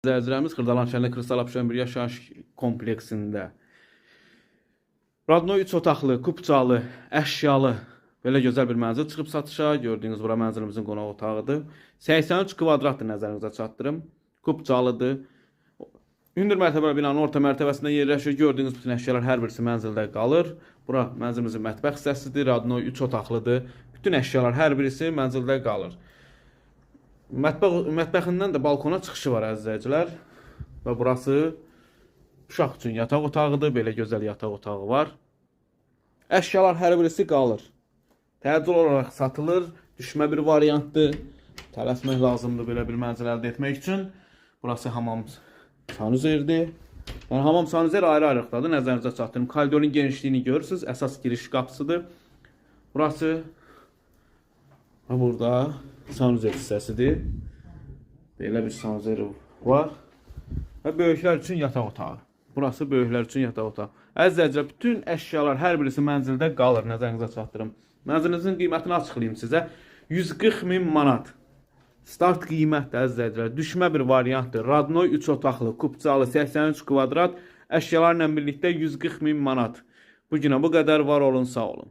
Zərcirəmiz Xırdalan şəhərində Kristal Abşeron bir yaşayış kompleksində Radno 3 otaqlı, kupçalı, əşyalı belə gözəl bir mənzil çıxıb satışa. Gördüyünüz bura mənzilimizin qonaq otağıdır. 83 kvadratdır, nəzərinizə çatdırım. Kupçalıdır. Hündür mərtəbəli binanın orta mərtəbəsində yerləşir. Gördüyünüz bütün əşyalar hər birisi mənzildə qalır. Bura mənzilimizin mətbəx hissəsidir. Radno 3 otaqlıdır. Bütün əşyalar hər birisi mənzildə qalır. Mətbəxindən də balkona çıxışı var əzizləyicilər. Və burası uşaq üçün yataq otağıdır. Belə gözəl yataq otağı var. Əşyalar hər birisi qalır. Təcil olaraq satılır. Düşmə bir variantdır. Tələsmək lazımdır belə bir mənzil əldə etmək üçün. Burası hamam sanuzerdir. Yəni hamam sanuzer ayrı-ayrılıqdadır. Nəzərinizə çatdırım. Koridorun genişliyini görürsünüz. Əsas giriş qapısıdır. Burası burada sanuzer hissəsidir. Belə bir sanuzer var. Və böyüklər üçün yataq otağı. Burası böyüklər üçün yataq otağı. Əzizləyicilər, bütün əşyalar hər birisi mənzildə qalır. Nəzərinizə çatdırım. Mənzilinizin qiymətini açıqlayayım sizə. 140.000 manat. Start qiymətdir əzizləyicilər. Düşmə bir variantdır. Radnoy 3 otaqlı, kupçalı, 83 kvadrat əşyalarla birlikdə 140.000 manat. Bu günə bu qədər, var olun, sağ olun.